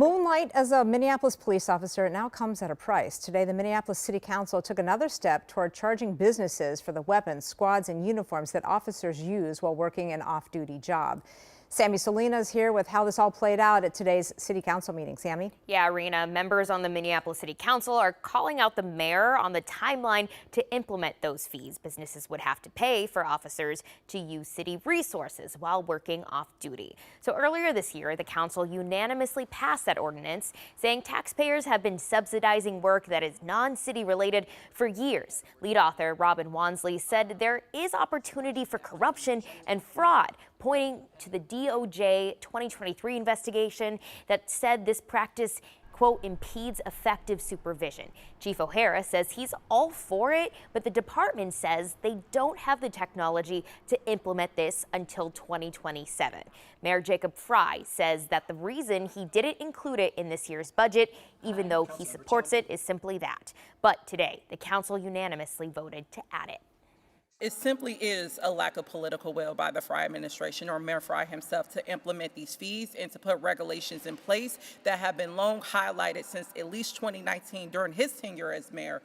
moonlight as a Minneapolis police officer now comes at a price. Today, the Minneapolis City Council took another step toward charging businesses for the weapons, squads, and uniforms that officers use while working an off-duty job. Sammy Salinas here with how this all played out at today's City Council meeting. Sammy? Yeah, Irina, members on the Minneapolis City Council are calling out the mayor on the timeline to implement those fees. Businesses would have to pay for officers to use city resources while working off duty. So earlier this year, the council unanimously passed that ordinance, saying taxpayers have been subsidizing work that is non-city related for years. Lead author Robin Wansley said there is opportunity for corruption and fraud, pointing to the DOJ 2023 investigation that said this practice, quote, impedes effective supervision. Chief O'Hara says he's all for it, but the department says they don't have the technology to implement this until 2027. Mayor Jacob Frey says that the reason he didn't include it in this year's budget, even though he supports it, is simply that. But today, the council unanimously voted to add it. It simply is a lack of political will by the Frey administration or Mayor Frey himself to implement these fees and to put regulations in place that have been long highlighted since at least 2019 during his tenure as mayor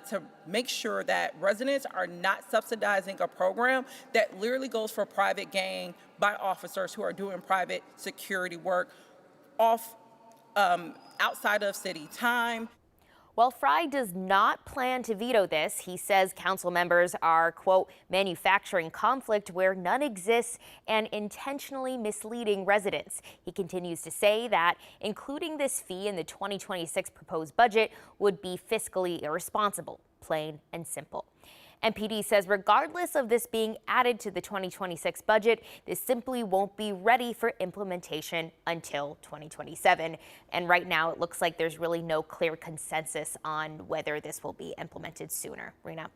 to make sure that residents are not subsidizing a program that literally goes for private gain by officers who are doing private security work outside of city time. While Frey does not plan to veto this, he says council members are, quote, manufacturing conflict where none exists and intentionally misleading residents. He continues to say that including this fee in the 2026 proposed budget would be fiscally irresponsible, plain and simple. MPD says regardless of this being added to the 2026 budget, this simply won't be ready for implementation until 2027. And right now it looks like there's really no clear consensus on whether this will be implemented sooner. Rena?